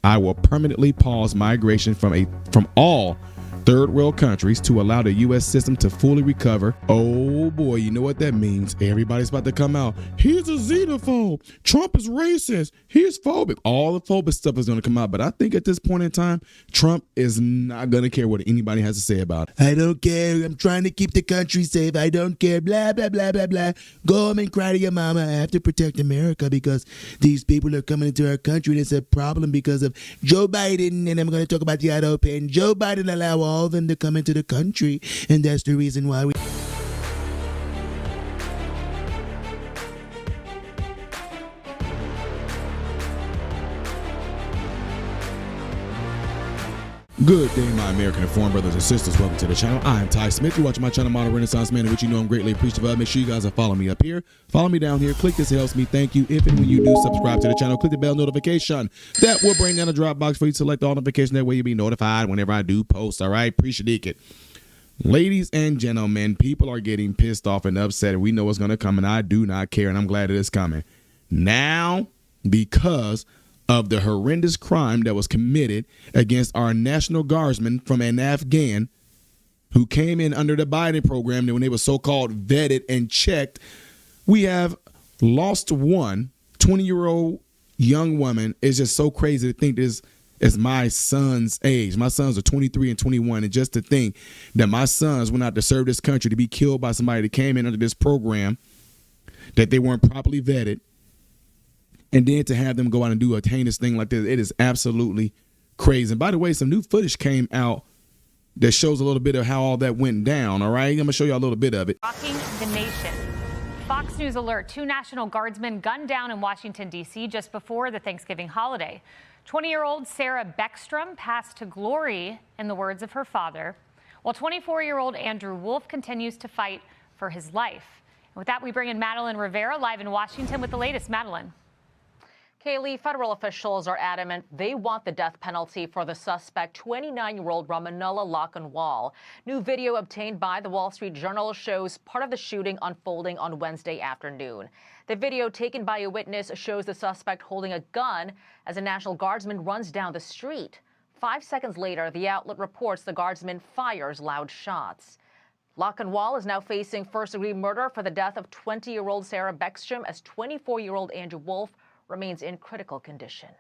I will permanently pause migration from all third world countries to allow the U.S. system to fully recover. Oh boy, you know what that means. Everybody's about to come out. He's a xenophobe. Trump is racist. He's phobic. All the phobic stuff is going to come out. But I think at this point in time, Trump is not going to care what anybody has to say about it. I don't care. I'm trying to keep the country safe. I don't care. Blah, blah, blah, blah, blah. Go home and cry to your mama. I have to protect America because these people are coming into our country. And it's a problem because of Joe Biden. And I'm going to talk about the auto pen. Joe Biden allowed all of them to come into the country, and that's the reason why we... Good day, my American informed brothers and sisters. Welcome to the channel. I am Ty Smith. You're watching my channel, Model Renaissance Man, in which you know I'm greatly appreciative of. Make sure you guys are following me up here. Follow me down here. Click this. It helps me. Thank you. If and when you do subscribe to the channel, click the bell notification. That will bring down a drop box for you to select all notifications. That way you'll be notified whenever I do post. All right? Appreciate it. Ladies and gentlemen, people are getting pissed off and upset. We know what's going to come, and I do not care, and I'm glad it is coming. Now, because of the horrendous crime that was committed against our National Guardsmen from an Afghan who came in under the Biden program when they were so-called vetted and checked, we have lost one 20-year-old young woman. It's just so crazy to think this is my son's age. My sons are 23 and 21, and just to think that my sons went out to serve this country to be killed by somebody that came in under this program, that they weren't properly vetted, and then to have them go out and do a heinous thing like this, it is absolutely crazy. And by the way, some new footage came out that shows a little bit of how all that went down, all right? I'm going to show you a little bit of it. Rocking the nation. Fox News alert, 2 National Guardsmen gunned down in Washington, D.C. just before the Thanksgiving holiday. 20-year-old Sarah Beckstrom passed to glory, in the words of her father, while 24-year-old Andrew Wolf continues to fight for his life. And with that, we bring in Madeline Rivera live in Washington with the latest. Madeline. Kaylee, federal officials are adamant they want the death penalty for the suspect, 29-year-old Ramanullah Lockenwall. New video obtained by the Wall Street Journal shows part of the shooting unfolding on Wednesday afternoon. The video taken by a witness shows the suspect holding a gun as a National Guardsman runs down the street. 5 seconds later, the outlet reports the Guardsman fires loud shots. Lockenwall is now facing first-degree murder for the death of 20-year-old Sarah Beckstrom, as 24-year-old Andrew Wolf remains in critical condition.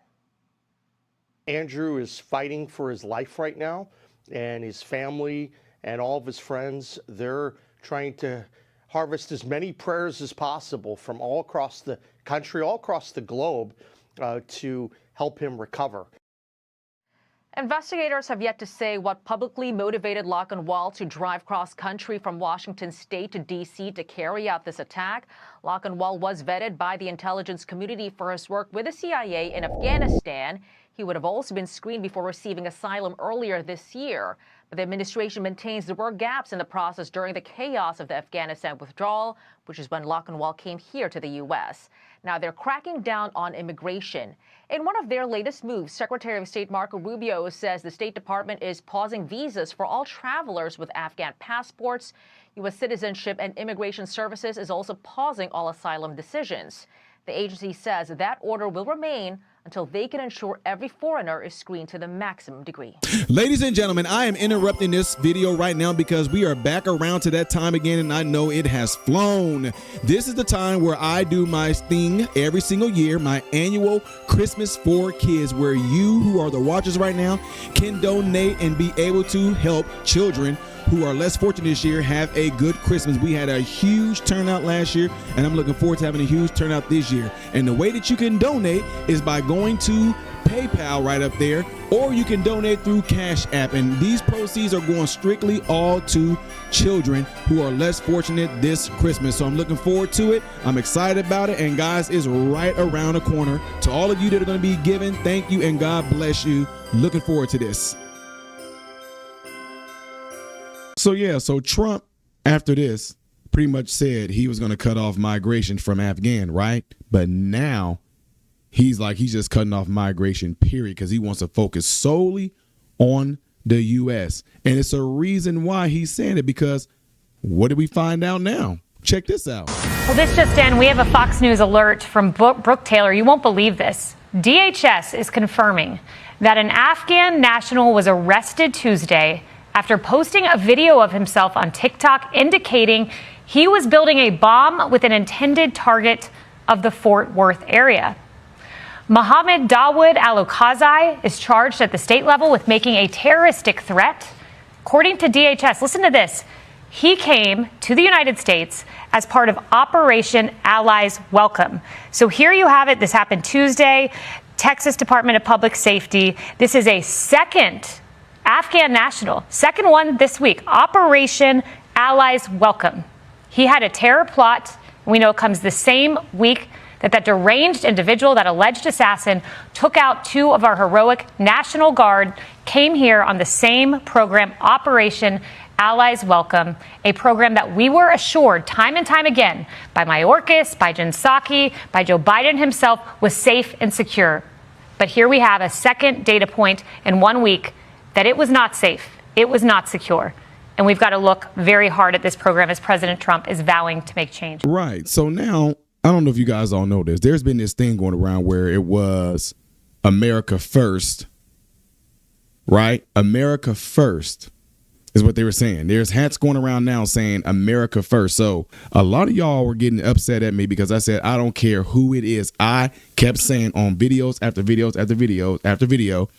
Andrew is fighting for his life right now, and his family and all of his friends, they're trying to harvest as many prayers as possible from all across the country, all across the globe, to help him recover. Investigators have yet to say what publicly motivated Lockenwall to drive cross-country from Washington state to D.C. to carry out this attack. Lockenwall was vetted by the intelligence community for his work with the CIA in Afghanistan. He would have also been screened before receiving asylum earlier this year. But the administration maintains there were gaps in the process during the chaos of the Afghanistan withdrawal, which is when Lockenwall came here to the U.S. Now they're cracking down on immigration. In one of their latest moves, Secretary of State Marco Rubio says the State Department is pausing visas for all travelers with Afghan passports. U.S. Citizenship and Immigration Services is also pausing all asylum decisions. The agency says that order will remain until they can ensure every foreigner is screened to the maximum degree. Ladies and gentlemen, I am interrupting this video right now because we are back around to that time again, and I know it has flown. This is the time where I do my thing every single year, my annual Christmas for Kids, where you who are the watchers right now can donate and be able to help children who are less fortunate this year have a good Christmas. We had a huge turnout last year, and I'm looking forward to having a huge turnout this year. And the way that you can donate is by going to PayPal right up there, or you can donate through Cash App. And these proceeds are going strictly all to children who are less fortunate this Christmas. So I'm looking forward to it. I'm excited about it. And guys, it's right around the corner. To all of you that are going to be giving, thank you and God bless you. Looking forward to this. So Trump, after this, pretty much said he was going to cut off migration from Afghan, right? But now he's just cutting off migration, period, because he wants to focus solely on the U.S. And it's a reason why he's saying it, because what did we find out now? Check this out. Well, this just in, we have a Fox News alert from Brooke Taylor. You won't believe this. DHS is confirming that an Afghan national was arrested Tuesday after posting a video of himself on TikTok indicating he was building a bomb with an intended target of the Fort Worth area. Mohammed Dawood Al-Okazai is charged at the state level with making a terroristic threat. According to DHS, listen to this. He came to the United States as part of Operation Allies Welcome. So here you have it. This happened Tuesday. Texas Department of Public Safety. This is a second Afghan national, second one this week. Operation Allies Welcome. He had a terror plot. We know it comes the same week that deranged individual, that alleged assassin, took out two of our heroic National Guard, came here on the same program, Operation Allies Welcome, a program that we were assured time and time again by Mayorkas, by Jen Psaki, by Joe Biden himself was safe and secure. But here we have a second data point in 1 week that it was not safe, it was not secure. And we've got to look very hard at this program as President Trump is vowing to make change. Right. So now, I don't know if you guys all know this. There's been this thing going around where it was America first, right? America first is what they were saying. There's hats going around now saying America first. So a lot of y'all were getting upset at me because I said, I don't care who it is. I kept saying on videos after videos after videos after video,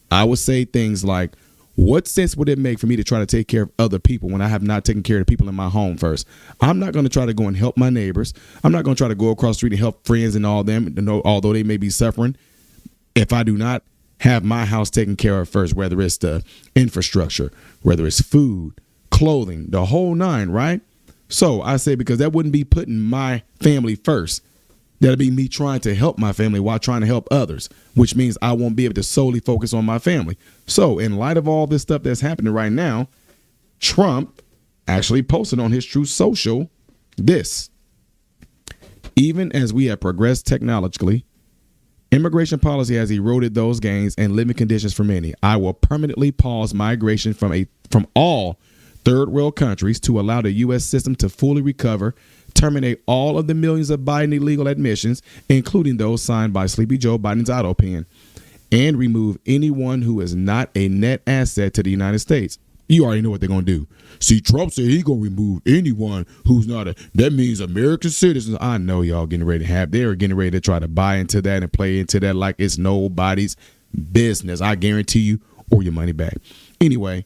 I would say things like, what sense would it make for me to try to take care of other people when I have not taken care of the people in my home first? I'm not going to try to go and help my neighbors. I'm not going to try to go across the street and help friends and all them, although they may be suffering, if I do not have my house taken care of first, whether it's the infrastructure, whether it's food, clothing, the whole nine, right? So I say, because that wouldn't be putting my family first. That'll be me trying to help my family while trying to help others, which means I won't be able to solely focus on my family. So in light of all this stuff that's happening right now, Trump actually posted on his Truth Social this: even as we have progressed technologically, immigration policy has eroded those gains and living conditions for many. I will permanently pause migration from all third world countries to allow the U.S. system to fully recover, terminate all of the millions of Biden illegal admissions, including those signed by Sleepy Joe Biden's auto pen, and remove anyone who is not a net asset to the United States. You already know what they're going to do. See, Trump said he's going to remove anyone who's not that means American citizens. I know y'all they're getting ready to try to buy into that and play into that like it's nobody's business. I guarantee you, or your money back. Anyway,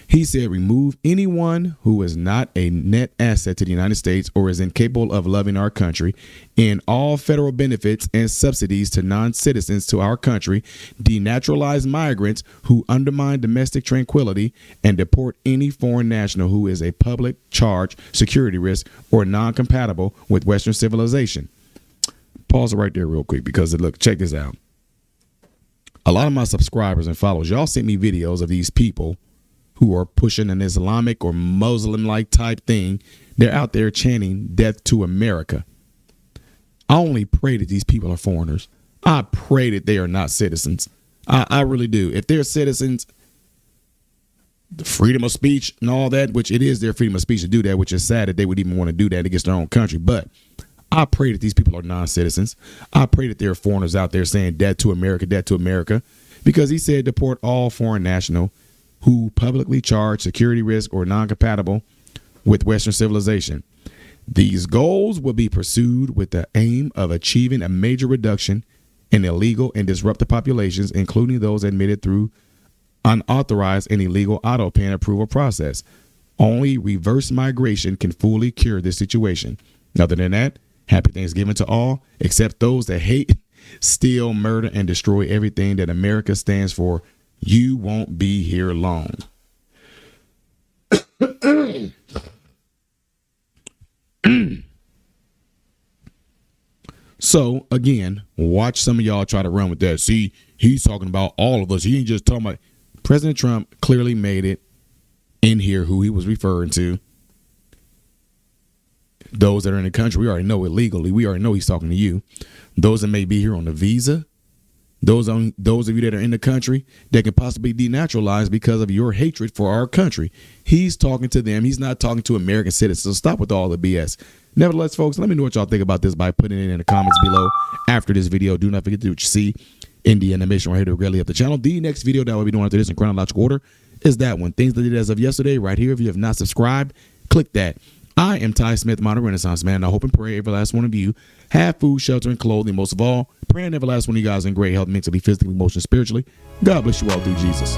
he said remove anyone who is not a net asset to the United States or is incapable of loving our country, and all federal benefits and subsidies to non-citizens to our country, denaturalize migrants who undermine domestic tranquility, and deport any foreign national who is a public charge, security risk, or non-compatible with Western civilization. Pause it right there real quick because look, check this out. A lot of my subscribers and followers, y'all sent me videos of these people who are pushing an Islamic or Muslim-like type thing. They're out there chanting death to America. I only pray that these people are foreigners. I pray that they are not citizens. I really do. If they're citizens, the freedom of speech and all that, which it is their freedom of speech to do that, which is sad that they would even want to do that against their own country. But I pray that these people are non-citizens. I pray that there are foreigners out there saying death to America, because he said deport all foreign national who publicly charge security risk or non-compatible with Western civilization. These goals will be pursued with the aim of achieving a major reduction in illegal and disruptive populations, including those admitted through unauthorized and illegal auto pen approval process. Only reverse migration can fully cure this situation. Other than that, happy Thanksgiving to all, except those that hate, steal, murder, and destroy everything that America stands for. You won't be here long. So, again, watch some of y'all try to run with that. See, he's talking about all of us. He ain't just talking about. President Trump clearly made it in here who he was referring to. Those that are in the country, we already know illegally. We already know he's talking to you. Those that may be here on the visa. Those of you that are in the country that can possibly be denaturalized because of your hatred for our country. He's talking to them. He's not talking to American citizens. So stop with all the BS. Nevertheless, folks, let me know what y'all think about this by putting it in the comments below after this video. Do not forget to do what you see. Indiana mission right here to greatly up the channel. The next video that we'll be doing after this in chronological order is that one. Things that I did as of yesterday right here. If you have not subscribed, click that. I am Ty Smith, modern Renaissance man. I hope and pray every last one of you have food, shelter, and clothing. Most of all, praying every last one of you guys in great health, mentally, physically, emotionally, spiritually. God bless you all through Jesus.